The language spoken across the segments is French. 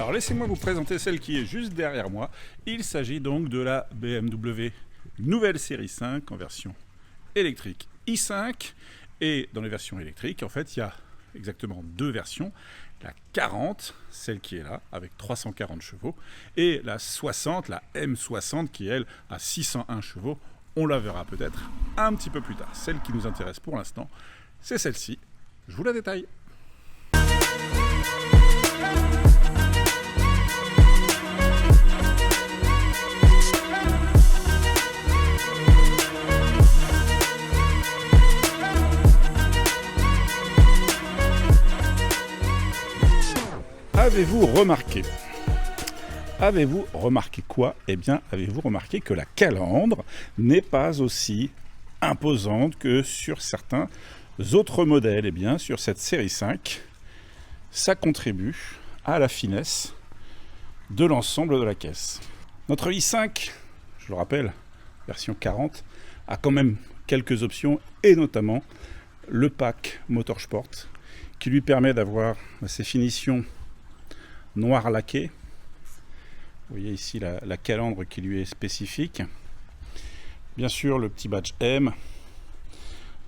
Alors laissez-moi vous présenter celle qui est juste derrière moi. Il s'agit donc de la BMW nouvelle série 5 en version électrique i5. Et dans les versions électriques, en fait, il y a exactement deux versions. La 40, celle qui est là, avec 340 chevaux, et la 60, la M60, qui elle a 601 chevaux. On la verra peut-être un petit peu plus tard. Celle qui nous intéresse pour l'instant, c'est celle-ci. Je vous la détaille. Avez-vous remarqué quoi? Eh bien, avez-vous remarqué que la calandre n'est pas aussi imposante que sur certains autres modèles? Eh bien, sur cette série 5, ça contribue à la finesse de l'ensemble de la caisse. Notre i5, je le rappelle, version 40, a quand même quelques options, et notamment le pack Motorsport, qui lui permet d'avoir ces finitions noir laqué. Vous voyez ici la calandre qui lui est spécifique. Bien sûr, le petit badge M,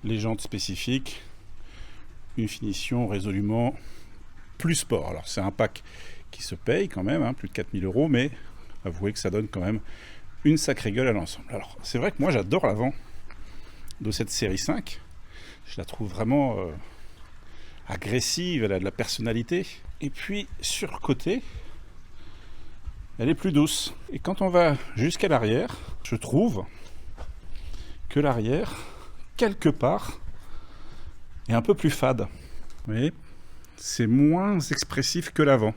les jantes spécifiques, une finition résolument plus sport. Alors c'est un pack qui se paye quand même, plus de 4000 €, mais avouez que ça donne quand même une sacrée gueule à l'ensemble. Alors c'est vrai que moi j'adore l'avant de cette série 5. Je la trouve vraiment agressive, elle a de la personnalité. Et puis sur le côté, elle est plus douce. Et quand on va jusqu'à l'arrière, je trouve que l'arrière, quelque part, est un peu plus fade. Vous voyez, c'est moins expressif que l'avant.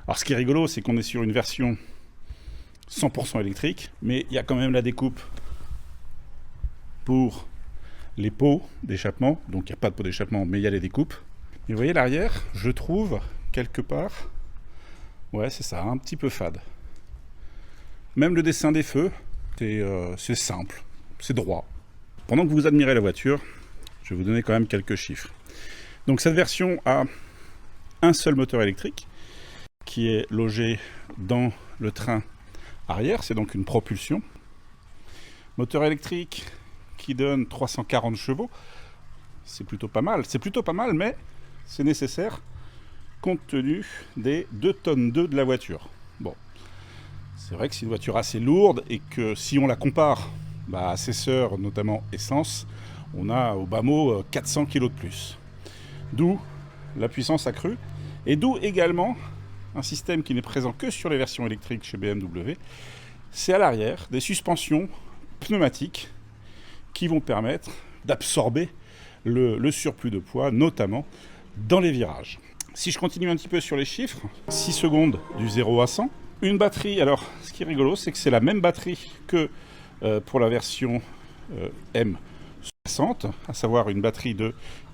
Alors ce qui est rigolo, c'est qu'on est sur une version 100% électrique, mais il y a quand même la découpe pour les pots d'échappement. Donc il n'y a pas de pot d'échappement, mais il y a les découpes. Et vous voyez l'arrière, je trouve quelque part, ouais c'est ça, un petit peu fade. Même le dessin des feux, c'est simple, c'est droit. Pendant que vous admirez la voiture, je vais vous donner quand même quelques chiffres. Donc cette version a un seul moteur électrique qui est logé dans le train arrière, c'est donc une propulsion. Moteur électrique qui donne 340 chevaux, c'est plutôt pas mal. C'est plutôt pas mal, mais c'est nécessaire compte tenu des 2 tonnes 2 de la voiture. Bon, c'est vrai que c'est une voiture assez lourde et que si on la compare à ses sœurs, notamment essence, on a au bas mot 400 kg de plus. D'où la puissance accrue et d'où également un système qui n'est présent que sur les versions électriques chez BMW. C'est à l'arrière des suspensions pneumatiques qui vont permettre d'absorber le surplus de poids, notamment dans les virages. Si je continue un petit peu sur les chiffres, 6 secondes du 0 à 100. Une batterie, alors ce qui est rigolo, c'est que c'est la même batterie que pour la version M60, à savoir une batterie de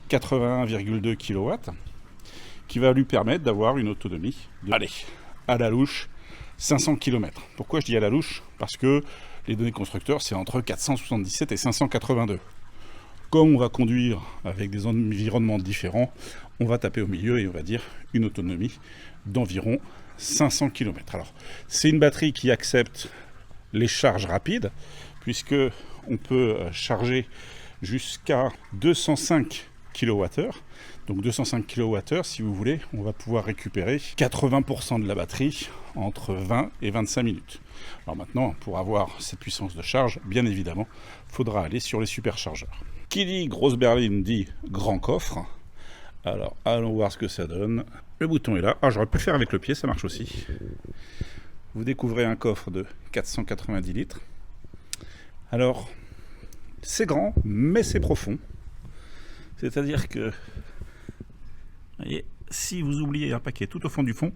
81,2 kW, qui va lui permettre d'avoir une autonomie de, allez, à la louche, 500 km. Pourquoi je dis à la louche? Parce que les données constructeurs, c'est entre 477 et 582. Comme on va conduire avec des environnements différents, on va taper au milieu et on va dire une autonomie d'environ 500 km. Alors, c'est une batterie qui accepte les charges rapides, puisque on peut charger jusqu'à 205 kWh. Donc 205 kWh, si vous voulez, on va pouvoir récupérer 80% de la batterie entre 20 et 25 minutes. Alors maintenant, pour avoir cette puissance de charge, bien évidemment, il faudra aller sur les superchargeurs. Qui dit grosse berline dit grand coffre. Alors, allons voir ce que ça donne. Le bouton est là. Ah, j'aurais pu le faire avec le pied, ça marche aussi. Vous découvrez un coffre de 490 litres. Alors, c'est grand, mais c'est profond. C'est-à-dire que, vous voyez, si vous oubliez un paquet tout au fond du fond,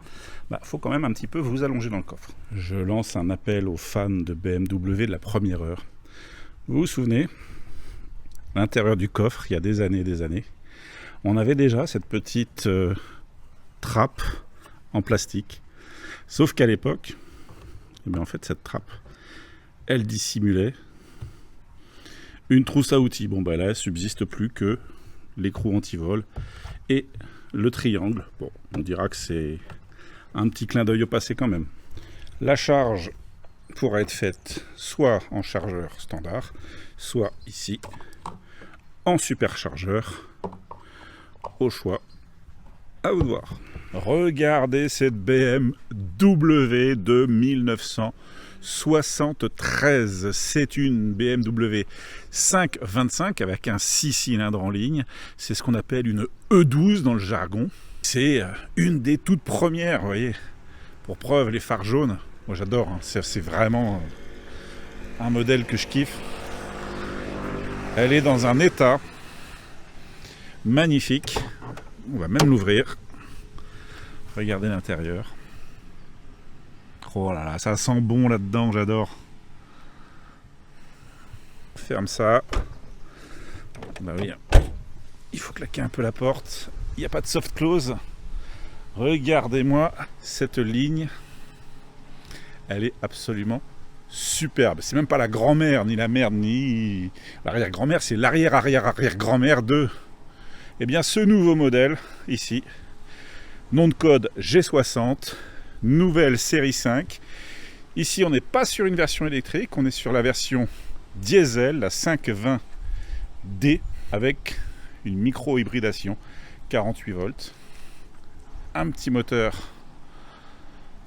faut quand même un petit peu vous allonger dans le coffre. Je lance un appel aux fans de BMW de la première heure. Vous vous souvenez, à l'intérieur du coffre, il y a des années, on avait déjà cette petite trappe en plastique. Sauf qu'à l'époque, en fait, cette trappe, elle dissimulait une trousse à outils. Bon, là, il ne subsiste plus que l'écrou anti-vol et le triangle. Bon, on dira que c'est un petit clin d'œil au passé quand même. La charge pourra être faite soit en chargeur standard, soit ici en superchargeur, au choix, à vous de voir. Regardez cette BMW de 1973, c'est une BMW 525 avec un 6 cylindres en ligne, c'est ce qu'on appelle une E12 dans le jargon. C'est une des toutes premières, vous voyez, pour preuve les phares jaunes, moi j'adore, hein. C'est vraiment un modèle que je kiffe. Elle est dans un état magnifique. On va même l'ouvrir. Regardez l'intérieur. Oh là là, ça sent bon là-dedans, j'adore. Ferme ça. Bah oui, il faut claquer un peu la porte. Il n'y a pas de soft close. Regardez-moi cette ligne. Elle est absolument superbe. C'est même pas la grand-mère, ni la mère, ni l'arrière-grand-mère, c'est l'arrière-arrière-arrière-grand-mère de... Eh bien, ce nouveau modèle, ici, nom de code G60, nouvelle série 5. Ici, on n'est pas sur une version électrique, on est sur la version diesel, la 520D, avec une micro-hybridation, 48 volts. Un petit moteur.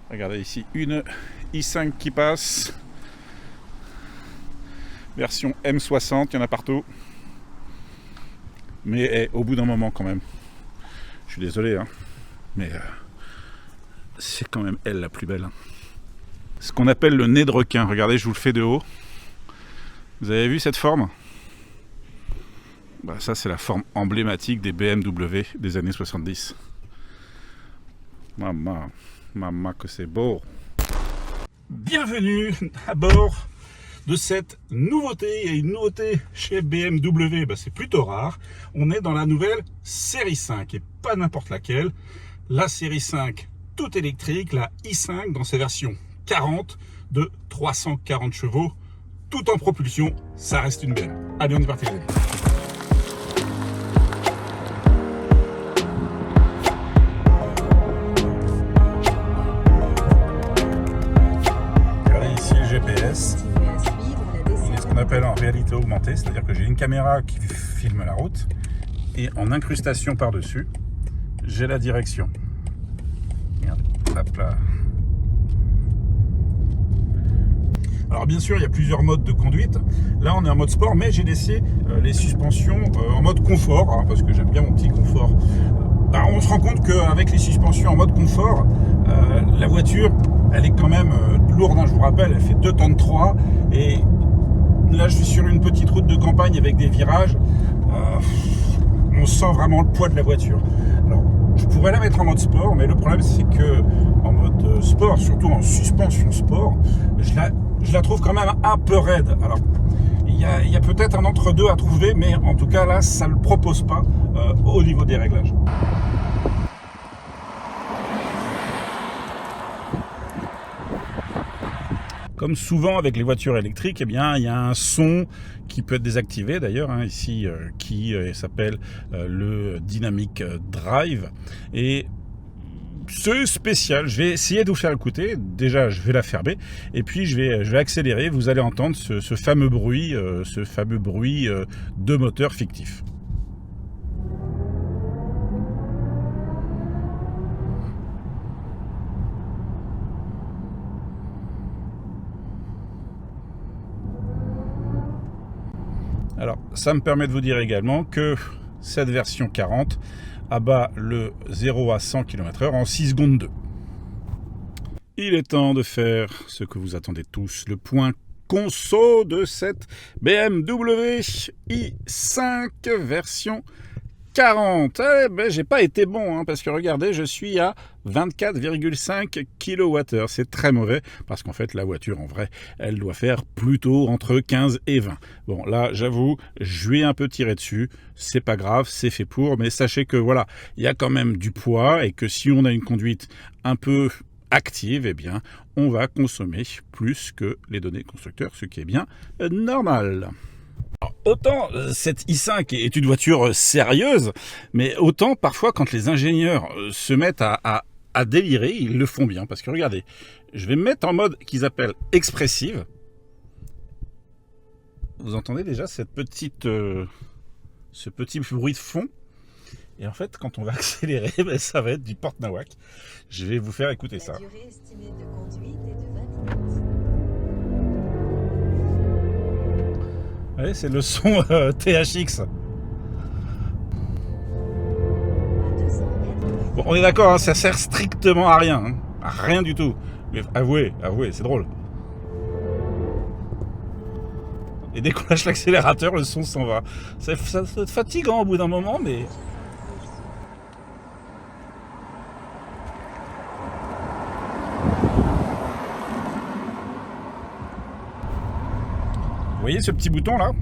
Regardez ici, une i5 qui passe. Version M60, il y en a partout. Mais au bout d'un moment quand même. Je suis désolé, hein, mais c'est quand même elle la plus belle. Hein. Ce qu'on appelle le nez de requin. Regardez, je vous le fais de haut. Vous avez vu cette forme ? Bah, ça, c'est la forme emblématique des BMW des années 70. Maman, que c'est beau. Bienvenue à bord de cette nouveauté. Il y a une nouveauté chez BMW, c'est plutôt rare. On est dans la nouvelle série 5 et pas n'importe laquelle. La série 5 toute électrique, la i5 dans sa version 40 de 340 chevaux, tout en propulsion. Ça reste une belle. Allez, on est parti les amis. GPS, on est ce qu'on appelle en réalité augmentée, c'est-à-dire que j'ai une caméra qui filme la route et en incrustation par-dessus, j'ai la direction. Regarde, hop là. Alors bien sûr, il y a plusieurs modes de conduite. Là, on est en mode sport, mais j'ai laissé les suspensions en mode confort, hein, parce que j'aime bien mon petit confort. On se rend compte qu'avec les suspensions en mode confort, la voiture, elle est quand même lourde, hein, je vous rappelle, elle fait 2 tonnes 3 et là je suis sur une petite route de campagne avec des virages, on sent vraiment le poids de la voiture. Alors je pourrais la mettre en mode sport, mais le problème c'est que en mode sport, surtout en suspension sport, je la trouve quand même un peu raide. Alors il y a peut-être un entre-deux à trouver, mais en tout cas là ça ne le propose pas au niveau des réglages. Comme souvent avec les voitures électriques, eh bien, il y a un son qui peut être désactivé d'ailleurs, hein, ici, qui s'appelle le Dynamic Drive. Et c'est spécial, je vais essayer de vous faire écouter. Déjà, je vais la fermer et puis je vais accélérer. Vous allez entendre ce fameux bruit de moteur fictif. Alors, ça me permet de vous dire également que cette version 40 abat le 0 à 100 km/h en 6 secondes 2. Il est temps de faire ce que vous attendez tous, le point conso de cette BMW i5 version 40. J'ai pas été bon, hein, parce que regardez, je suis à 24,5 kWh. C'est très mauvais, parce qu'en fait, la voiture, en vrai, elle doit faire plutôt entre 15 et 20. Bon, là, j'avoue, je lui ai un peu tiré dessus. C'est pas grave, c'est fait pour, mais sachez que, voilà, il y a quand même du poids, et que si on a une conduite un peu active, eh bien, on va consommer plus que les données constructeurs, ce qui est bien normal. Alors, autant cette i5 est une voiture sérieuse, mais autant parfois quand les ingénieurs se mettent à à délirer, ils le font bien. Parce que regardez, je vais me mettre en mode qu'ils appellent expressive. Vous entendez déjà cette petite, ce petit bruit de fond. Et en fait, quand on va accélérer, ça va être du porte-nawak. Je vais vous faire écouter ça. La durée estimée de conduite est de 20 minutes. Ouais, c'est le son THX. À 200 mètres. Bon, on est d'accord, hein, ça sert strictement à rien. Hein, à rien du tout. Mais avouez, c'est drôle. Et dès qu'on lâche l'accélérateur, le son s'en va. Ça doit être fatigant au bout d'un moment, mais... Vous voyez ce petit bouton là?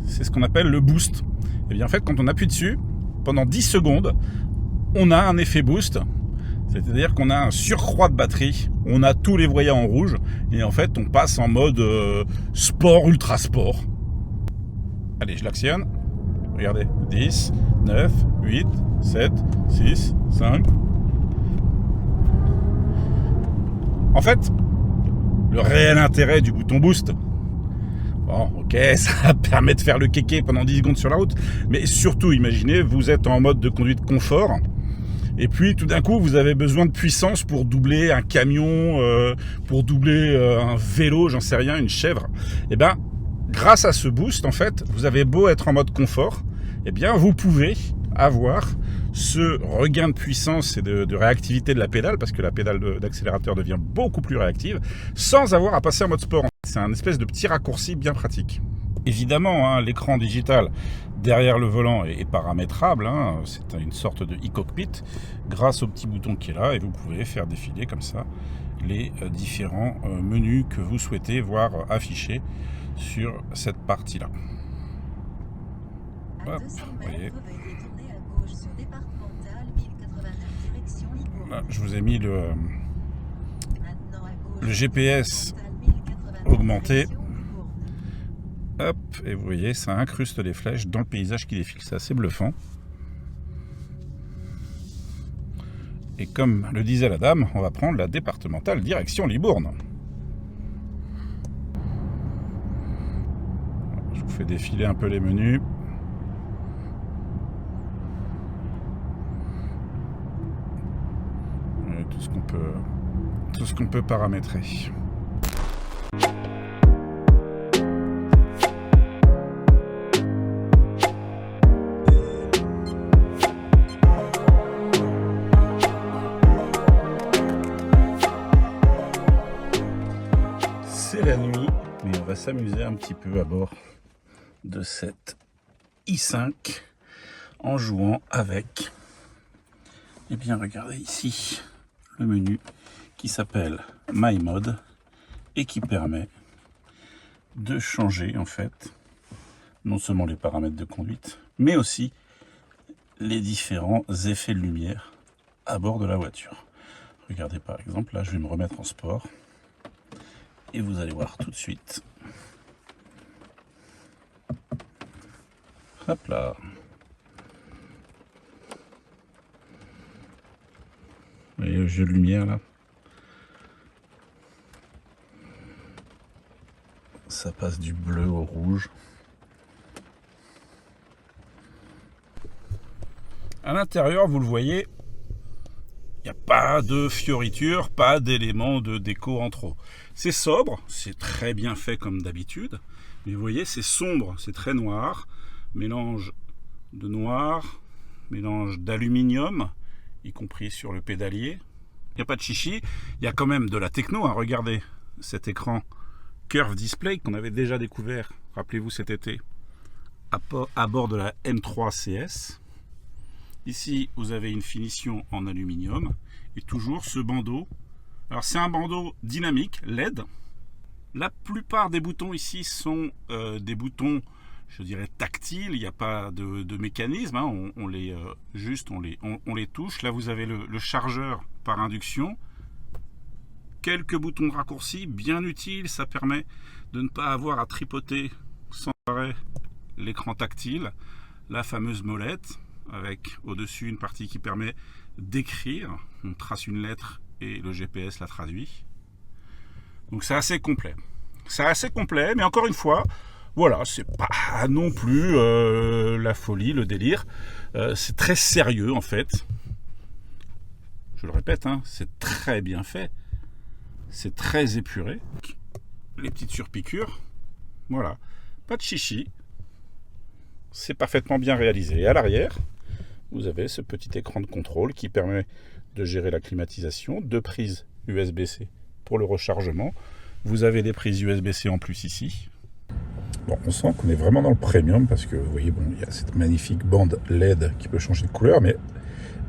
C'est ce qu'on appelle le boost. Et bien en fait, quand on appuie dessus, pendant 10 secondes, on a un effet boost. C'est-à-dire qu'on a un surcroît de batterie, on a tous les voyants en rouge, et en fait on passe en mode sport, ultra sport. Allez, je l'actionne. Regardez, 10, 9, 8, 7, 6, 5. En fait, le réel intérêt du bouton boost, bon, ok, ça permet de faire le kéké pendant 10 secondes sur la route, mais surtout, imaginez, vous êtes en mode de conduite confort, et puis tout d'un coup, vous avez besoin de puissance pour doubler un camion, pour doubler un vélo, j'en sais rien, une chèvre. Et bien, grâce à ce boost, en fait, vous avez beau être en mode confort, et bien, vous pouvez avoir ce regain de puissance et de réactivité de la pédale, parce que la pédale d'accélérateur devient beaucoup plus réactive, sans avoir à passer en mode sport. C'est un espèce de petit raccourci bien pratique. Évidemment, hein, l'écran digital derrière le volant est paramétrable, hein, c'est une sorte de e-cockpit grâce au petit bouton qui est là, et vous pouvez faire défiler comme ça les différents menus que vous souhaitez voir affichés sur cette partie-là. À 200 mètres, veuillez tourner à gauche sur départementale 1089 direction Libourne. Là, je vous ai mis le Maintenant à gauche, GPS départementale 1089 augmenté. direction Libourne. Hop, et vous voyez, ça incruste les flèches dans le paysage qui défile. C'est assez bluffant. Et comme le disait la dame, on va prendre la départementale direction Libourne. Je vous fais défiler un peu les menus. Et tout ce qu'on peut paramétrer. C'est la nuit, mais on va s'amuser un petit peu à bord de cette i5 en jouant avec, eh bien regardez ici, le menu qui s'appelle My Mode et qui permet de changer en fait non seulement les paramètres de conduite, mais aussi les différents effets de lumière à bord de la voiture. Regardez par exemple, là je vais me remettre en sport. Et vous allez voir tout de suite. Hop là. Vous voyez le jeu de lumière là? Ça passe du bleu au rouge. À l'intérieur, vous le voyez, il n'y a pas de fioritures, pas d'éléments de déco en trop. C'est sobre, c'est très bien fait comme d'habitude, mais vous voyez, c'est sombre, c'est très noir, mélange de noir, mélange d'aluminium, y compris sur le pédalier. Il n'y a pas de chichi, il y a quand même de la techno, hein. Regardez cet écran Curve Display qu'on avait déjà découvert, rappelez-vous cet été, à bord de la M3 CS. Ici, vous avez une finition en aluminium et toujours ce bandeau. Alors, c'est un bandeau dynamique LED. La plupart des boutons ici sont des boutons, je dirais, tactiles. Il n'y a pas de mécanisme. Hein. On les touche. Là, vous avez le chargeur par induction. Quelques boutons de raccourci bien utiles. Ça permet de ne pas avoir à tripoter sans arrêt l'écran tactile. La fameuse molette. avec au-dessus une partie qui permet d'écrire. On trace une lettre et le GPS la traduit. Donc c'est assez complet. C'est assez complet, mais encore une fois, voilà, c'est pas non plus la folie, le délire. C'est très sérieux en fait. Je le répète, hein, c'est très bien fait. C'est très épuré. Les petites surpiqûres, voilà. Pas de chichi. C'est parfaitement bien réalisé. Et à l'arrière, vous avez ce petit écran de contrôle qui permet de gérer la climatisation, 2 prises USB-C pour le rechargement. Vous avez des prises USB-C en plus ici. Bon, on sent qu'on est vraiment dans le premium parce que vous voyez, bon, il y a cette magnifique bande LED qui peut changer de couleur, mais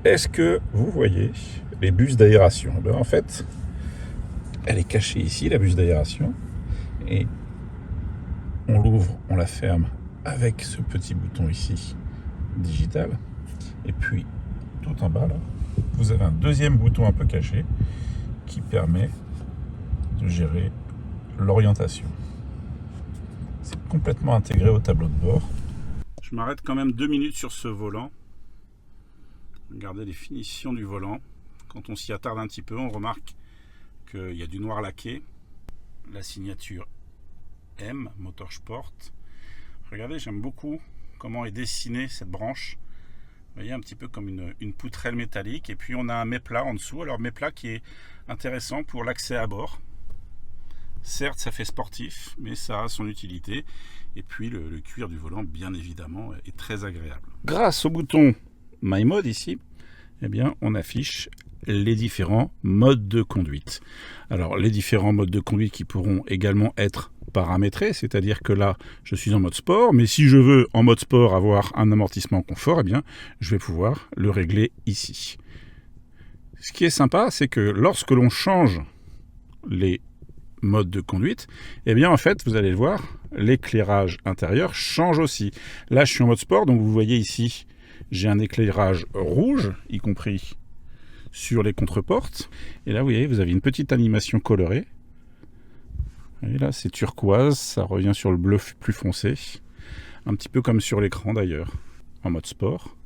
est-ce que vous voyez les buses d'aération? Ben, en fait, elle est cachée ici, la buse d'aération, et on l'ouvre, on la ferme avec ce petit bouton ici, digital, et puis tout en bas là, vous avez un deuxième bouton un peu caché qui permet de gérer l'orientation. C'est complètement intégré au tableau de bord. Je m'arrête quand même 2 minutes sur ce volant. Regardez les finitions du volant. Quand on s'y attarde un petit peu, on remarque qu'il y a du noir laqué. La signature M, Motorsport. Regardez, j'aime beaucoup comment est dessinée cette branche. Vous voyez, un petit peu comme une poutrelle métallique. Et puis on a un méplat en dessous. Alors méplat qui est intéressant pour l'accès à bord. Certes, ça fait sportif, mais ça a son utilité. Et puis le cuir du volant, bien évidemment, est très agréable. Grâce au bouton My Mode ici, eh bien, on affiche les différents modes de conduite. Alors, les différents modes de conduite qui pourront également être paramétrés, c'est-à-dire que là, je suis en mode sport, mais si je veux en mode sport avoir un amortissement confort, eh bien, je vais pouvoir le régler ici. Ce qui est sympa, c'est que lorsque l'on change les mode de conduite, eh bien en fait vous allez le voir, l'éclairage intérieur change aussi. Là je suis en mode sport, donc vous voyez ici j'ai un éclairage rouge, y compris sur les contreportes, et là vous voyez vous avez une petite animation colorée. Et là c'est turquoise, ça revient sur le bleu plus foncé, un petit peu comme sur l'écran d'ailleurs, en mode sport.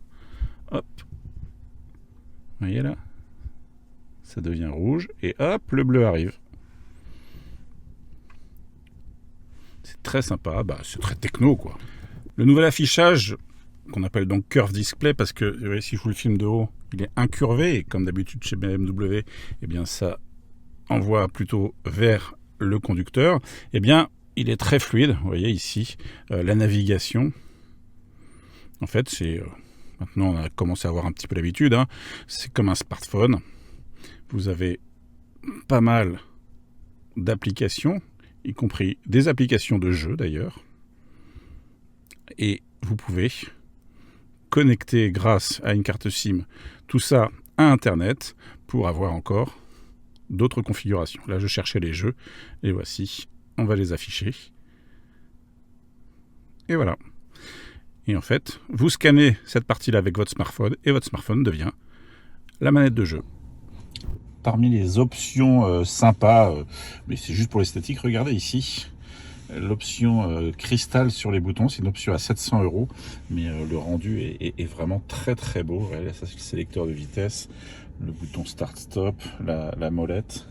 Hop, vous voyez là, ça devient rouge, et hop, le bleu arrive. C'est très sympa, c'est très techno quoi. Le nouvel affichage, qu'on appelle donc Curve Display, parce que vous voyez, si je vous le filme de haut, il est incurvé, et comme d'habitude chez BMW, eh bien ça envoie plutôt vers le conducteur. Eh bien, il est très fluide, vous voyez ici, la navigation. En fait, c'est maintenant on a commencé à avoir un petit peu l'habitude, hein. C'est comme un smartphone. Vous avez pas mal d'applications, y compris des applications de jeux d'ailleurs. Et vous pouvez connecter grâce à une carte SIM tout ça à Internet pour avoir encore d'autres configurations. Là, je cherchais les jeux, et voici, on va les afficher. Et voilà. Et en fait, vous scannez cette partie-là avec votre smartphone, et votre smartphone devient la manette de jeu. Parmi les options sympas, mais c'est juste pour l'esthétique, regardez ici, l'option cristal sur les boutons, c'est une option à 700 €, mais le rendu est vraiment très très beau. Regardez, ça c'est le sélecteur de vitesse, le bouton start-stop, la molette,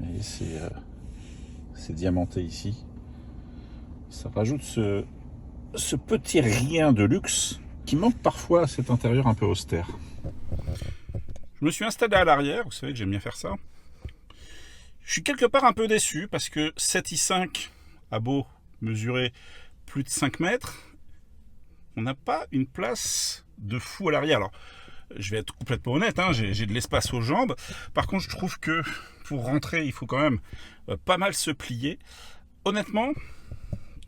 et c'est diamanté ici. Ça rajoute ce petit rien de luxe qui manque parfois à cet intérieur un peu austère. Je me suis installé à l'arrière, vous savez que j'aime bien faire ça. Je suis quelque part un peu déçu parce que cette i5 a beau mesurer plus de 5 mètres, on n'a pas une place de fou à l'arrière. Alors, je vais être complètement honnête, hein, j'ai de l'espace aux jambes. Par contre, je trouve que pour rentrer, il faut quand même pas mal se plier. Honnêtement,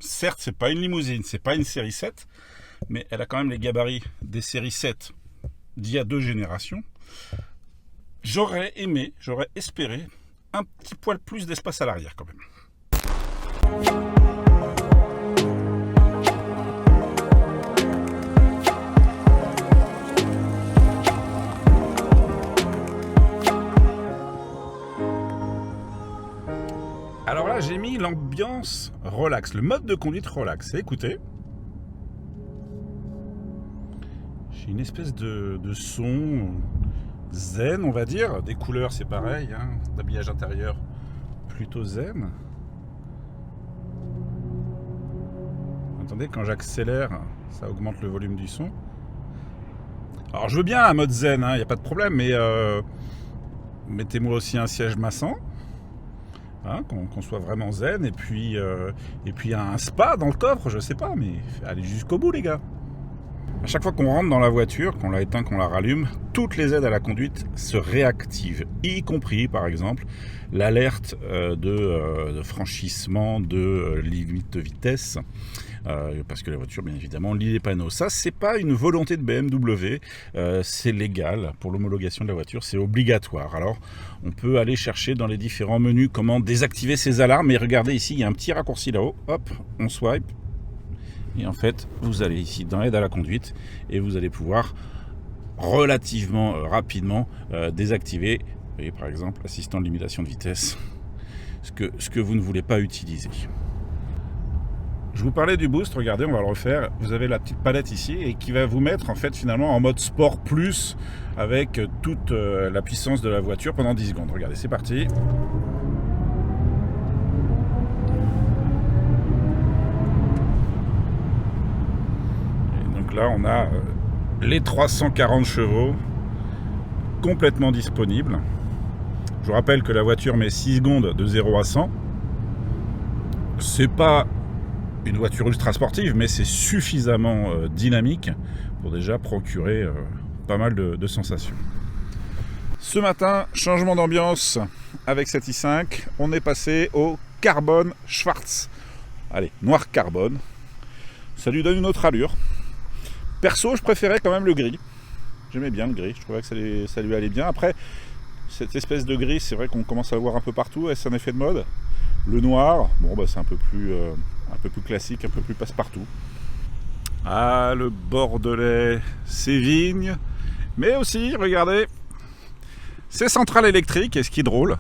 certes, c'est pas une limousine, c'est pas une série 7, mais elle a quand même les gabarits des séries 7 d'il y a 2 générations. J'aurais aimé, j'aurais espéré un petit poil plus d'espace à l'arrière quand même. Alors là, j'ai mis l'ambiance relax, le mode de conduite relax. Écoutez, J'ai une espèce de son zen, on va dire. Des couleurs, c'est pareil, hein. L'habillage intérieur, plutôt zen. Attendez, quand j'accélère, ça augmente le volume du son. Alors je veux bien un mode zen, il n'y a pas de problème, mais mettez-moi aussi un siège massant, hein, qu'on soit vraiment zen, et puis un spa dans le coffre, je sais pas, mais allez jusqu'au bout les gars. À chaque fois qu'on rentre dans la voiture, qu'on la éteint, qu'on la rallume, toutes les aides à la conduite se réactivent, y compris par exemple l'alerte de franchissement de limite de vitesse. Parce que la voiture, bien évidemment, lit les panneaux. Ça, c'est pas une volonté de BMW, c'est légal pour l'homologation de la voiture, c'est obligatoire. Alors, on peut aller chercher dans les différents menus comment désactiver ces alarmes. Et regardez ici, il y a un petit raccourci là-haut. Hop, on swipe. Et en fait, vous allez ici dans l'aide à la conduite et vous allez pouvoir relativement rapidement désactiver, vous voyez, par exemple, l'assistant de limitation de vitesse, ce que vous ne voulez pas utiliser. Je vous parlais du boost, regardez, on va le refaire. Vous avez la petite palette ici et qui va vous mettre en fait finalement en mode sport plus avec toute la puissance de la voiture pendant 10 secondes. Regardez, c'est parti. Et donc là, on a les 340 chevaux complètement disponibles. Je vous rappelle que la voiture met 6 secondes de 0 à 100. C'est pas une voiture ultra sportive, mais c'est suffisamment dynamique pour déjà procurer pas mal de sensations. Ce matin, changement d'ambiance avec cette i5, on est passé au carbone Schwarz. Allez, noir carbone. Ça lui donne une autre allure. Perso, je préférais quand même le gris. J'aimais bien le gris, je trouvais que ça lui allait bien. Après, cette espèce de gris, c'est vrai qu'on commence à le voir un peu partout, est-ce un effet de mode? Le noir, bon bah c'est un peu plus classique, un peu plus passe-partout. Ah, le Bordelais, ses vignes, mais aussi, regardez, ces centrales électriques, et ce qui est drôle,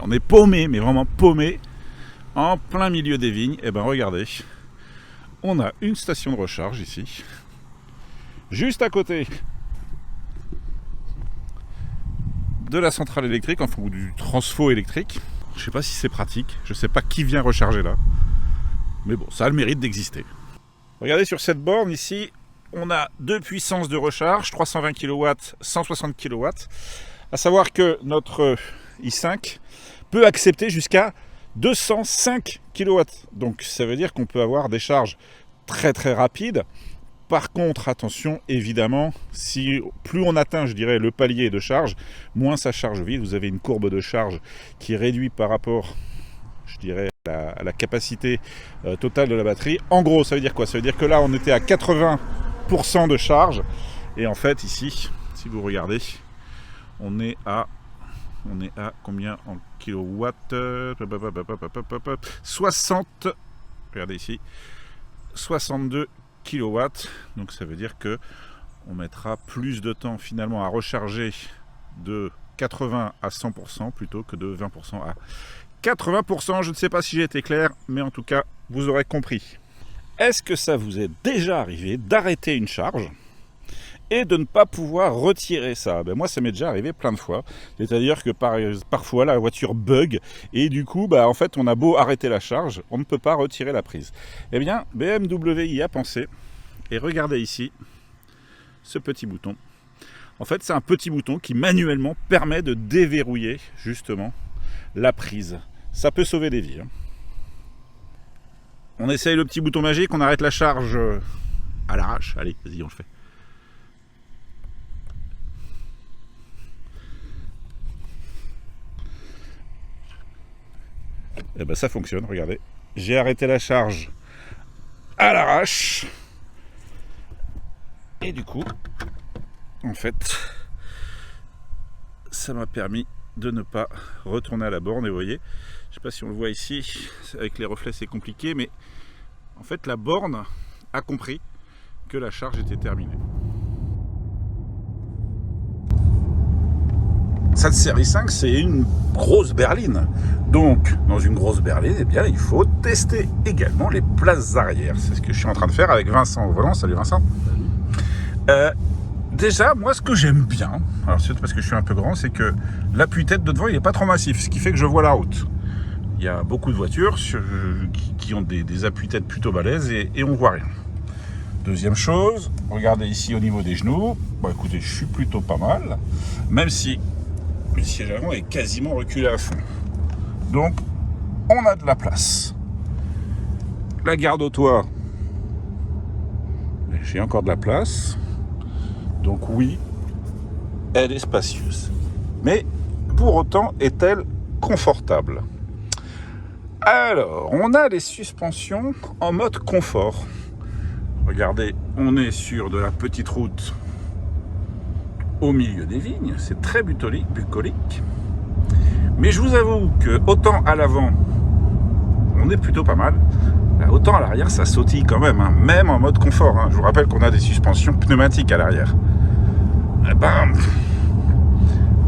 on est paumé, mais vraiment paumé, en plein milieu des vignes. Et ben regardez, on a une station de recharge ici, juste à côté de la centrale électrique, enfin ou du transfo électrique. Je sais pas si c'est pratique, je sais pas qui vient recharger là. Mais bon, ça a le mérite d'exister. Regardez sur cette borne ici, on a deux puissances de recharge, 320 kW, 160 kW. À savoir que notre i5 peut accepter jusqu'à 205 kW. Donc ça veut dire qu'on peut avoir des charges très très rapides. Par contre, attention, évidemment, si plus on atteint, je dirais, le palier de charge, moins ça charge vite. Vous avez une courbe de charge qui est réduite par rapport, je dirais, à la capacité totale de la batterie. En gros, ça veut dire quoi? Ça veut dire que là, on était à 80% de charge. Et en fait, ici, si vous regardez, on est à combien en kilowatts? 60, regardez ici, 62 kilowatts. Donc ça veut dire que on mettra plus de temps finalement à recharger de 80 à 100% plutôt que de 20% à 80%. Je ne sais pas si j'ai été clair, mais en tout cas, vous aurez compris. Est-ce que ça vous est déjà arrivé d'arrêter une charge et de ne pas pouvoir retirer ça? Ben moi, ça m'est déjà arrivé plein de fois. C'est-à-dire que parfois, la voiture bug et du coup, en fait, on a beau arrêter la charge, on ne peut pas retirer la prise. Eh bien, BMW y a pensé. Et regardez ici, ce petit bouton. En fait, c'est un petit bouton qui manuellement permet de déverrouiller justement la prise. Ça peut sauver des vies. On essaye le petit bouton magique, on arrête la charge à l'arrache. Allez, vas-y, on le fait. Et ben ça fonctionne, regardez. J'ai arrêté la charge à l'arrache. Et du coup, en fait, ça m'a permis de ne pas retourner à la borne. Et vous voyez, je ne sais pas si on le voit ici, avec les reflets c'est compliqué, mais en fait la borne a compris que la charge était terminée. Cette série 5, c'est une grosse berline. Donc, dans une grosse berline, eh bien, il faut tester également les places arrière. C'est ce que je suis en train de faire avec Vincent au volant. Salut Vincent. déjà, moi, ce que j'aime bien, alors c'est parce que je suis un peu grand, c'est que l'appui-tête de devant, il n'est pas trop massif, ce qui fait que je vois la route. Il y a beaucoup de voitures qui ont des appuis-tête plutôt balèzes et on voit rien. Deuxième chose, regardez ici au niveau des genoux. Bon, écoutez, je suis plutôt pas mal, même si le siège avant est quasiment reculé à fond. Donc, on a de la place. La garde au toit, j'ai encore de la place. Donc oui, elle est spacieuse. Mais pour autant, est-elle confortable? Alors, on a les suspensions en mode confort. Regardez, on est sur de la petite route au milieu des vignes. C'est très bucolique. Mais je vous avoue que autant à l'avant, on est plutôt pas mal. Autant à l'arrière, ça sautille quand même, hein, même en mode confort. Hein. Je vous rappelle qu'on a des suspensions pneumatiques à l'arrière. Et ben,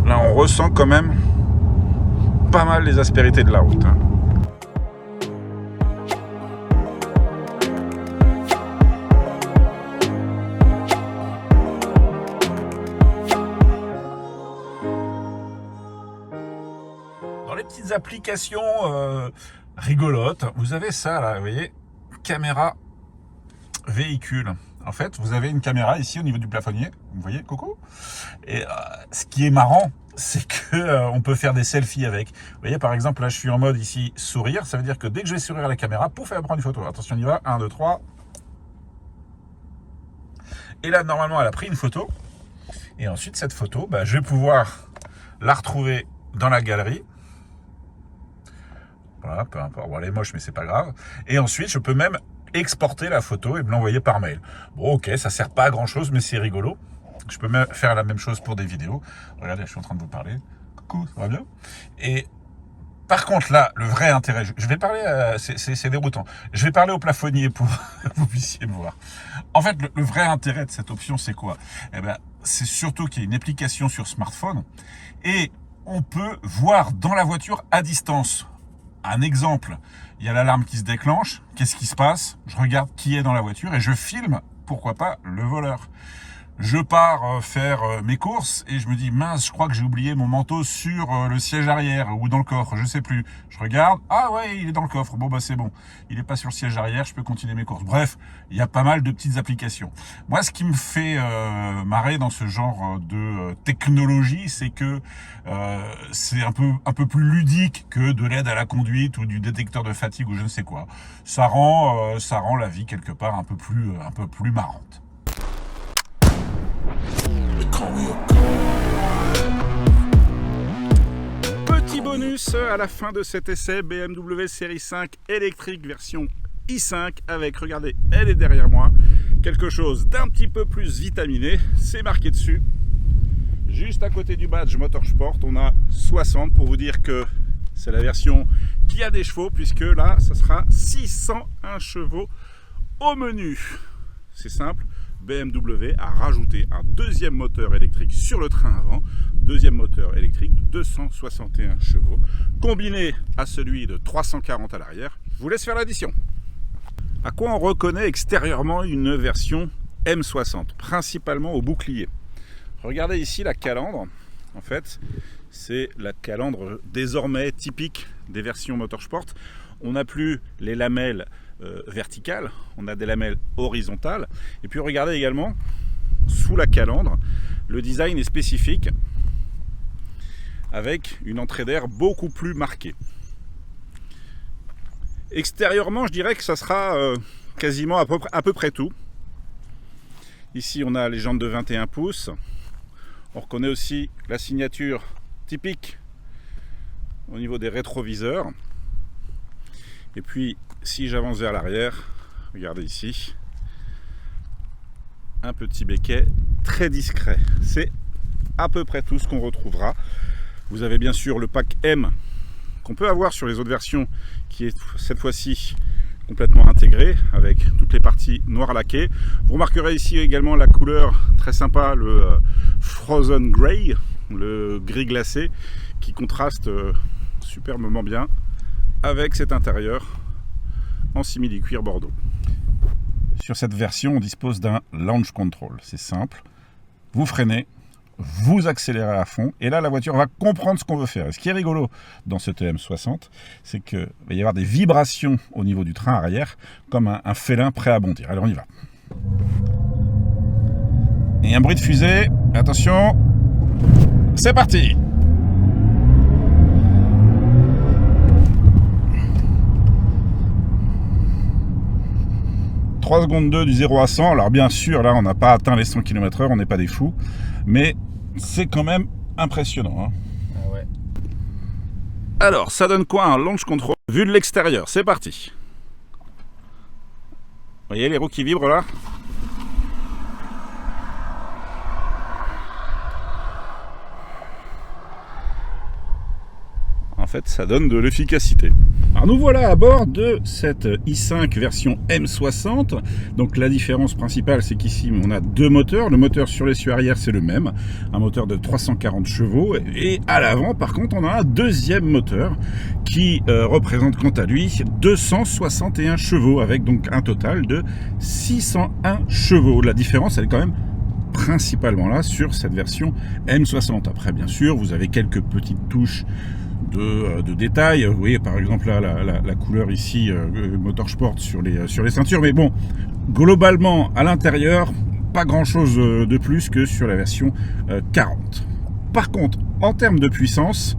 là, on ressent quand même pas mal les aspérités de la route. Hein. Dans les petites applications rigolotes, vous avez ça là, vous voyez, caméra véhicule. En fait, vous avez une caméra ici au niveau du plafonnier, vous voyez, coucou. Et ce qui est marrant, c'est que on peut faire des selfies avec. Vous voyez, par exemple, là, je suis en mode ici sourire. Ça veut dire que dès que je vais sourire à la caméra, pouf, elle va prendre une photo. Attention, on y va. 1, 2, 3. Et là, normalement, elle a pris une photo. Et ensuite, cette photo, bah, je vais pouvoir la retrouver dans la galerie. Voilà, peu importe. Bon, elle est moche, mais c'est pas grave. Et ensuite, je peux même exporter la photo et me l'envoyer par mail. Bon, ok, ça sert pas à grand chose, mais c'est rigolo. Je peux même faire la même chose pour des vidéos. Regardez, je suis en train de vous parler. Coucou, ça va bien? Et par contre, là, le vrai intérêt, je vais parler, c'est déroutant. Je vais parler au plafonnier pour que vous puissiez me voir. En fait, le vrai intérêt de cette option, c'est quoi? Eh ben, c'est surtout qu'il y a une application sur smartphone et on peut voir dans la voiture à distance. Un exemple, il y a l'alarme qui se déclenche, qu'est-ce qui se passe? Je regarde qui est dans la voiture et je filme, pourquoi pas, le voleur. Je pars faire mes courses et je me dis, mince, je crois que j'ai oublié mon manteau sur le siège arrière ou dans le coffre, je sais plus. Je regarde, ah ouais, il est dans le coffre, bon bah c'est bon. Il est pas sur le siège arrière, je peux continuer mes courses. Bref, il y a pas mal de petites applications. Moi, ce qui me fait marrer dans ce genre de technologie, c'est que c'est un peu plus ludique que de l'aide à la conduite ou du détecteur de fatigue ou je ne sais quoi. Ça rend la vie quelque part un peu plus marrante. Petit bonus à la fin de cet essai BMW série 5 électrique version i5 avec, regardez, elle est derrière moi, quelque chose d'un petit peu plus vitaminé, c'est marqué dessus. Juste à côté du badge Motorsport, on a 60 pour vous dire que c'est la version qui a des chevaux puisque là, ça sera 601 chevaux au menu. C'est simple. BMW a rajouté un deuxième moteur électrique sur le train avant, deuxième moteur électrique de 261 chevaux, combiné à celui de 340 à l'arrière. Je vous laisse faire l'addition. À quoi on reconnaît extérieurement une version M60, principalement au bouclier. Regardez ici la calandre, en fait, c'est la calandre désormais typique des versions Motorsport. On n'a plus les lamelles verticales, on a des lamelles horizontales. Et puis regardez également, sous la calandre, le design est spécifique avec une entrée d'air beaucoup plus marquée. Extérieurement, je dirais que ça sera quasiment à peu près tout. Ici, on a les jantes de 21 pouces. On reconnaît aussi la signature typique au niveau des rétroviseurs. Et puis, si j'avance vers l'arrière, regardez ici, un petit béquet très discret. C'est à peu près tout ce qu'on retrouvera. Vous avez bien sûr le pack M qu'on peut avoir sur les autres versions qui est cette fois-ci complètement intégré avec toutes les parties noires laquées. Vous remarquerez ici également la couleur très sympa, le Frozen Grey, le gris glacé qui contraste superbement bien avec cet intérieur en simili-cuir bordeaux. Sur cette version, on dispose d'un launch control. C'est simple. vous freinez, vous accélérez à fond, et là la voiture va comprendre ce qu'on veut faire. Et ce qui est rigolo dans ce TM60, c'est qu'il va y avoir des vibrations au niveau du train arrière, comme un félin prêt à bondir. Allez, on y va. Et un bruit de fusée, attention, c'est parti! 3 secondes 2 du 0 à 100, alors bien sûr, là on n'a pas atteint les 100 km/h, on n'est pas des fous, mais c'est quand même impressionnant. Hein. Ah ouais. Alors, ça donne quoi un launch control vu de l'extérieur? C'est parti. Vous voyez les roues qui vibrent là? En fait, ça donne de l'efficacité. Alors nous voilà à bord de cette i5 version M60. Donc la différence principale, c'est qu'ici on a deux moteurs. Le moteur sur l'essieu arrière, c'est le même, un moteur de 340 chevaux. Et à l'avant, par contre, on a un deuxième moteur qui représente quant à lui 261 chevaux, avec donc un total de 601 chevaux. La différence, elle est quand même principalement là sur cette version M60. Après, bien sûr, vous avez quelques petites touches de détails. Vous voyez par exemple là la couleur ici Motorsport sur les ceintures, mais bon, globalement à l'intérieur pas grand chose de plus que sur la version 40. Par contre, en termes de puissance,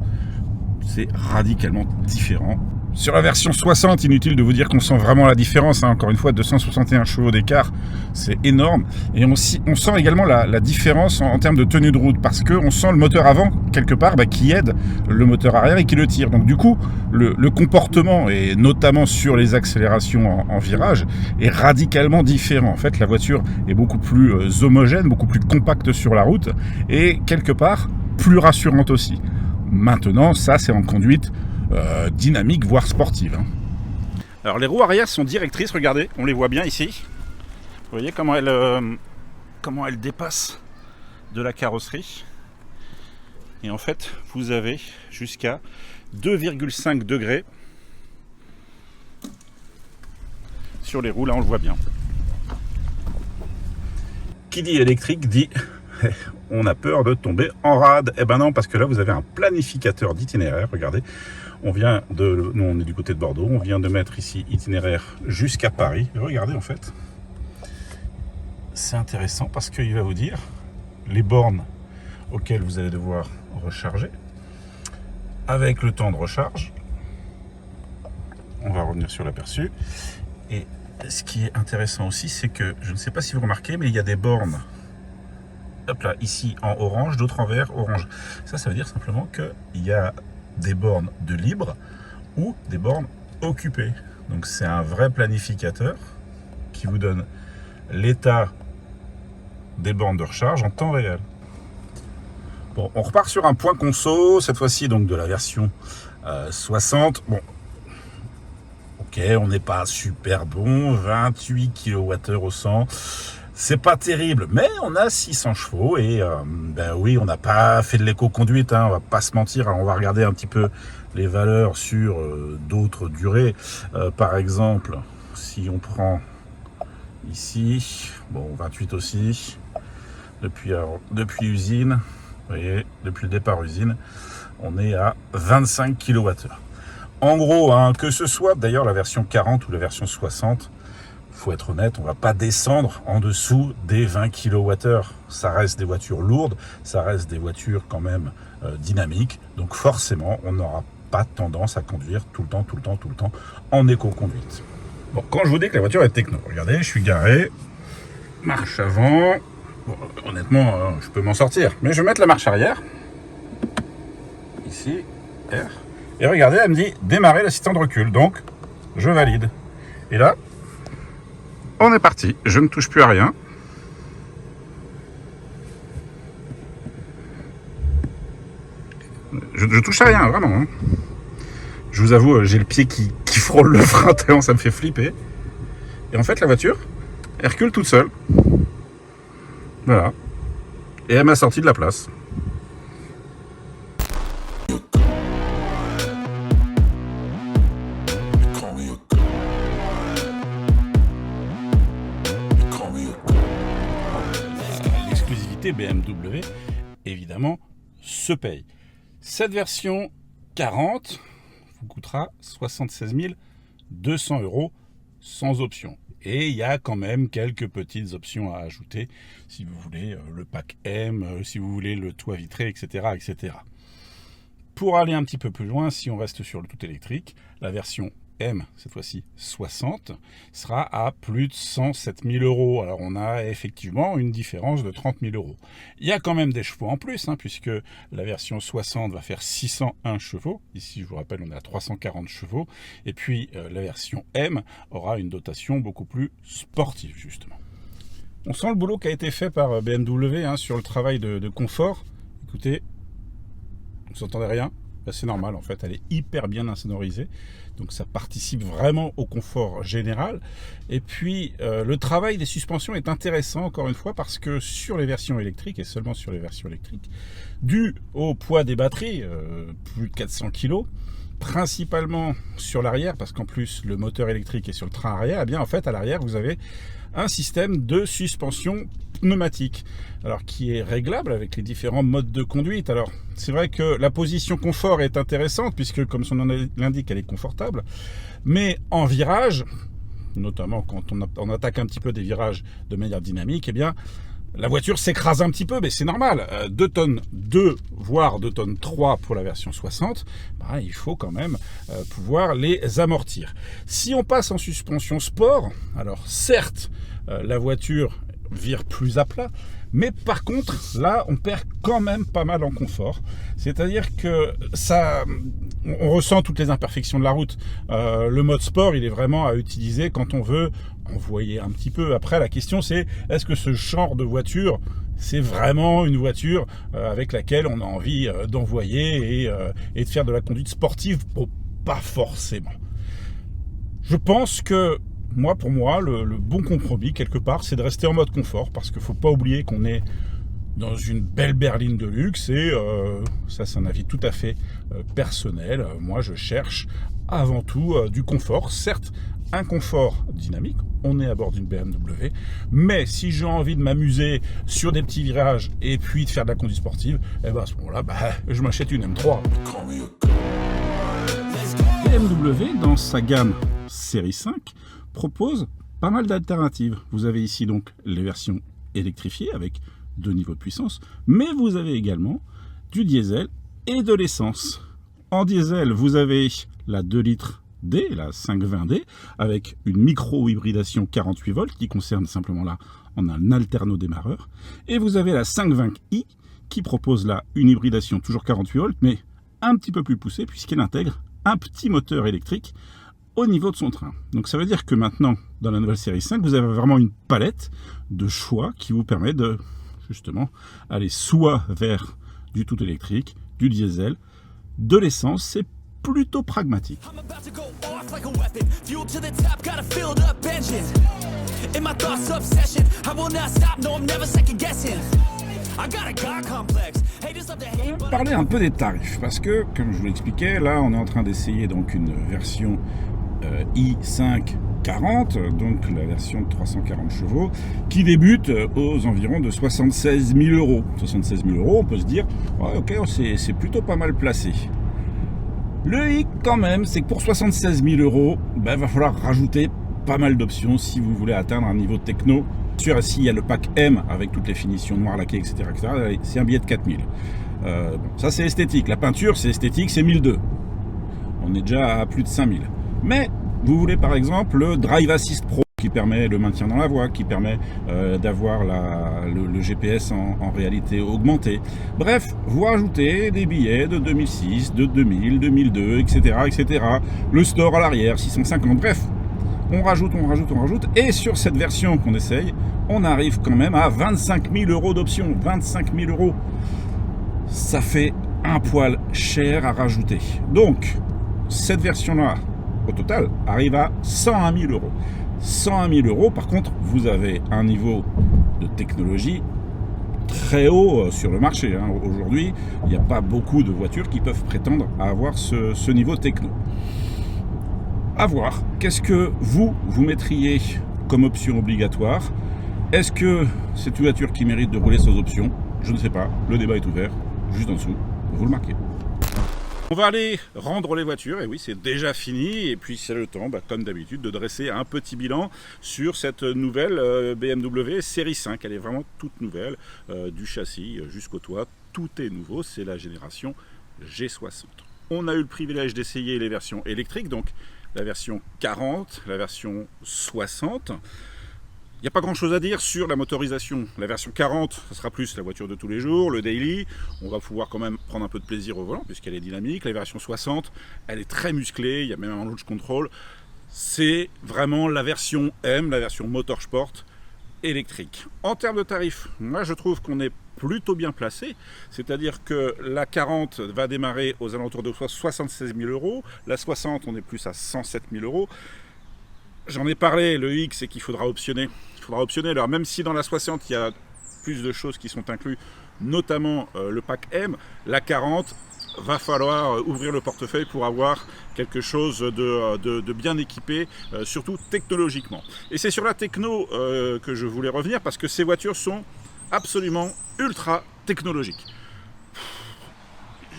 c'est radicalement différent. Sur la version 60, inutile de vous dire qu'on sent vraiment la différence, hein. Encore une fois, 261 chevaux d'écart, c'est énorme. Et on sent également la différence en termes de tenue de route, parce qu'on sent le moteur avant, quelque part, qui aide le moteur arrière et qui le tire. Donc du coup, le comportement, et notamment sur les accélérations en virage, est radicalement différent. En fait, la voiture est beaucoup plus homogène, beaucoup plus compacte sur la route, et quelque part, plus rassurante aussi. Maintenant, ça, c'est en conduite dynamique, voire sportive. Hein. Alors les roues arrière sont directrices, regardez, on les voit bien ici. Vous voyez comment elles dépassent de la carrosserie. Et en fait, vous avez jusqu'à 2,5 degrés sur les roues, là on le voit bien. Qui dit électrique dit on a peur de tomber en rade. Eh ben non, parce que là vous avez un planificateur d'itinéraire, regardez. Nous on est du côté de Bordeaux, on vient de mettre ici itinéraire jusqu'à Paris. Et regardez en fait, c'est intéressant parce qu'il va vous dire les bornes auxquelles vous allez devoir recharger, avec le temps de recharge. On va revenir sur l'aperçu. Et ce qui est intéressant aussi, c'est que, je ne sais pas si vous remarquez, mais il y a des bornes, hop là, ici en orange, d'autres en vert, orange. Ça veut dire simplement qu'il y a des bornes de libre ou des bornes occupées. Donc c'est un vrai planificateur qui vous donne l'état des bornes de recharge en temps réel. Bon, on repart sur un point conso, cette fois-ci donc de la version 60. Bon, ok, on n'est pas super bon, 28 kWh au 100. C'est pas terrible, mais on a 600 chevaux et oui, on n'a pas fait de l'éco-conduite, hein, on va pas se mentir, on va regarder un petit peu les valeurs sur d'autres durées. Par exemple, si on prend ici, bon 28 aussi, depuis usine, vous voyez, depuis le départ usine, on est à 25 kWh. En gros, hein, que ce soit d'ailleurs la version 40 ou la version 60, faut être honnête, on va pas descendre en dessous des 20 kWh. Ça reste des voitures lourdes, ça reste des voitures quand même dynamiques. Donc forcément, on n'aura pas tendance à conduire tout le temps en éco-conduite. Bon, quand je vous dis que la voiture est techno, regardez, je suis garé, marche avant. Bon, honnêtement, je peux m'en sortir. Mais je vais mettre la marche arrière. Ici, R. Et regardez, elle me dit démarrer l'assistant de recul. Donc, je valide. Et là, on est parti, je ne touche plus à rien. Je touche à rien, vraiment. Hein. Je vous avoue, j'ai le pied qui frôle le frein tellement ça me fait flipper. Et en fait, la voiture, elle recule toute seule. Voilà. Et elle m'a sorti de la place. acheter BMW, évidemment, se paye. Cette version 40 vous coûtera 76 200 € sans option. Et il y a quand même quelques petites options à ajouter, si vous voulez le pack M, si vous voulez le toit vitré, etc., etc. Pour aller un petit peu plus loin, si on reste sur le tout électrique, la version M, cette fois-ci 60, sera à plus de 107 000 €. Alors on a effectivement une différence de 30 000 €. Il y a quand même des chevaux en plus, puisque la version 60 va faire 601 chevaux. Ici, je vous rappelle, on est à 340 chevaux. Et puis la version M aura une dotation beaucoup plus sportive, justement. On sent le boulot qui a été fait par BMW sur le travail de confort. Écoutez, vous n'entendez rien? C'est normal, en fait, elle est hyper bien insonorisée, donc ça participe vraiment au confort général. Et puis le travail des suspensions est intéressant, encore une fois, parce que sur les versions électriques, et seulement sur les versions électriques, dû au poids des batteries, plus de 400 kg, principalement sur l'arrière, parce qu'en plus le moteur électrique est sur le train arrière, et bien en fait à l'arrière vous avez un système de suspension pneumatique, alors qui est réglable avec les différents modes de conduite. Alors c'est vrai que la position confort est intéressante, puisque comme son nom l'indique, elle est confortable, mais en virage, notamment quand on attaque un petit peu des virages de manière dynamique, eh bien la voiture s'écrase un petit peu, mais c'est normal. 2 tonnes 2, voire 2 tonnes 3 pour la version 60, il faut quand même pouvoir les amortir. Si on passe en suspension sport, alors certes, la voiture vire plus à plat, mais par contre, là, on perd quand même pas mal en confort. C'est-à-dire que on ressent toutes les imperfections de la route. Le mode sport, il est vraiment à utiliser quand on veut envoyer un petit peu. Après, la question c'est, est-ce que ce genre de voiture, c'est vraiment une voiture avec laquelle on a envie d'envoyer et de faire de la conduite sportive? Pas forcément. Je pense que pour moi, le bon compromis, quelque part, c'est de rester en mode confort, parce qu'il ne faut pas oublier qu'on est dans une belle berline de luxe, et ça, c'est un avis tout à fait personnel. Moi, je cherche avant tout du confort, certes, un confort dynamique, on est à bord d'une BMW, mais si j'ai envie de m'amuser sur des petits virages et puis de faire de la conduite sportive, à ce moment-là, je m'achète une M3. BMW, dans sa gamme série 5, propose pas mal d'alternatives. Vous avez ici donc les versions électrifiées avec 2 niveaux de puissance, mais vous avez également du diesel et de l'essence. En diesel, vous avez la 2 litres D, la 520D, avec une micro-hybridation 48 volts qui concerne simplement là en un alterno-démarreur. Et vous avez la 520i qui propose là une hybridation toujours 48 volts, mais un petit peu plus poussée, puisqu'elle intègre un petit moteur électrique au niveau de son train. Donc ça veut dire que maintenant, dans la nouvelle série 5, vous avez vraiment une palette de choix qui vous permet de, justement, aller soit vers du tout électrique, du diesel, de l'essence. C'est plutôt pragmatique. On va parler un peu des tarifs, parce que, comme je vous l'expliquais, là on est en train d'essayer donc une version i5 40, donc la version de 340 chevaux, qui débute aux environs de 76 000 €. 76 000 €, on peut se dire, ouais, ok, c'est plutôt pas mal placé. Le hic quand même, c'est que pour 76 000 €, va falloir rajouter pas mal d'options si vous voulez atteindre un niveau techno. Sûr, ici il y a le pack M avec toutes les finitions noires laquées, etc. C'est un billet de 4 000. Ça c'est esthétique. La peinture c'est esthétique, c'est 1 200. On est déjà à plus de 5 000. Mais vous voulez par exemple le Drive Assist Pro qui permet le maintien dans la voie, qui permet d'avoir le GPS en réalité augmentée. Bref, vous rajoutez des billets de 2006, de 2000, 2002, etc. etc. Le store à l'arrière, 650, bref. On rajoute, et sur cette version qu'on essaye, on arrive quand même à 25 000 € d'options. 25 000 €. Ça fait un poil cher à rajouter. Donc, cette version-là, au total, arrive à 101 000 €. 101 000 €, par contre, vous avez un niveau de technologie très haut sur le marché. Aujourd'hui, il n'y a pas beaucoup de voitures qui peuvent prétendre à avoir ce niveau techno. À voir, qu'est-ce que vous mettriez comme option obligatoire? Est-ce que c'est une voiture qui mérite de rouler sans option? Je ne sais pas, le débat est ouvert, juste en dessous, vous le marquez. On va aller rendre les voitures, et oui c'est déjà fini, et puis c'est le temps, comme d'habitude, de dresser un petit bilan sur cette nouvelle BMW série 5. Elle est vraiment toute nouvelle, du châssis jusqu'au toit, tout est nouveau, c'est la génération G60. On a eu le privilège d'essayer les versions électriques, donc la version 40, la version 60. Il n'y a pas grand chose à dire sur la motorisation. La version 40, ça sera plus la voiture de tous les jours, le daily. On va pouvoir quand même prendre un peu de plaisir au volant puisqu'elle est dynamique. La version 60, elle est très musclée, il y a même un launch control. C'est vraiment la version M, la version motorsport électrique. En termes de tarifs, moi je trouve qu'on est plutôt bien placé. C'est-à-dire que la 40 va démarrer aux alentours de 76 000 €. La 60, on est plus à 107 000 €. J'en ai parlé, le X, c'est qu'il faudra optionner. Il faudra optionner. Alors même si dans la 60, il y a plus de choses qui sont incluses, notamment le pack M, la 40, va falloir ouvrir le portefeuille pour avoir quelque chose de bien équipé, surtout technologiquement. Et c'est sur la techno que je voulais revenir, parce que ces voitures sont absolument ultra technologiques.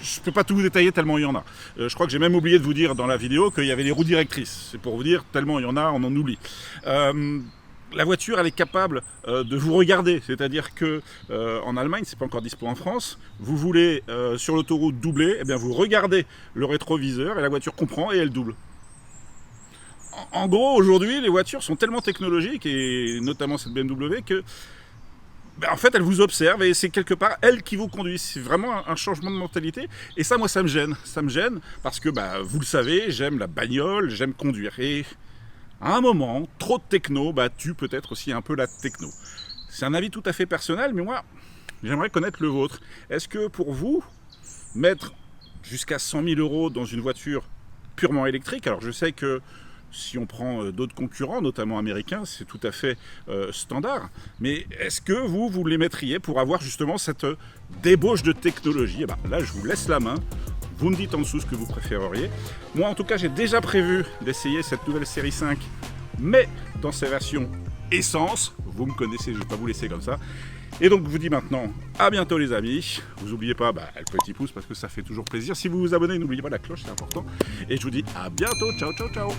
Je ne peux pas tout vous détailler tellement il y en a. Je crois que j'ai même oublié de vous dire dans la vidéo qu'il y avait des roues directrices. C'est pour vous dire, tellement il y en a, on en oublie. La voiture, elle est capable de vous regarder. C'est-à-dire que en Allemagne, c'est pas encore dispo en France, vous voulez sur l'autoroute doubler, eh bien vous regardez le rétroviseur et la voiture comprend et elle double. En gros, aujourd'hui, les voitures sont tellement technologiques, et notamment cette BMW, que en fait, elle vous observe et c'est quelque part elle qui vous conduit. C'est vraiment un changement de mentalité. Et ça, moi, ça me gêne. Ça me gêne parce que, vous le savez, j'aime la bagnole, j'aime conduire. Et à un moment, trop de techno tue peut-être aussi un peu la techno. C'est un avis tout à fait personnel, mais moi, j'aimerais connaître le vôtre. Est-ce que pour vous, mettre jusqu'à 100 000 € dans une voiture purement électrique, alors je sais que si on prend d'autres concurrents, notamment américains, c'est tout à fait standard. Mais est-ce que vous les mettriez pour avoir justement cette débauche de technologie? Là, je vous laisse la main. Vous me dites en dessous ce que vous préféreriez. Moi, en tout cas, j'ai déjà prévu d'essayer cette nouvelle série 5, mais dans sa version essence. Vous me connaissez, je ne vais pas vous laisser comme ça. Et donc, je vous dis maintenant, à bientôt les amis. Vous n'oubliez pas le petit pouce parce que ça fait toujours plaisir. Si vous vous abonnez, n'oubliez pas la cloche, c'est important. Et je vous dis à bientôt. Ciao, ciao, ciao.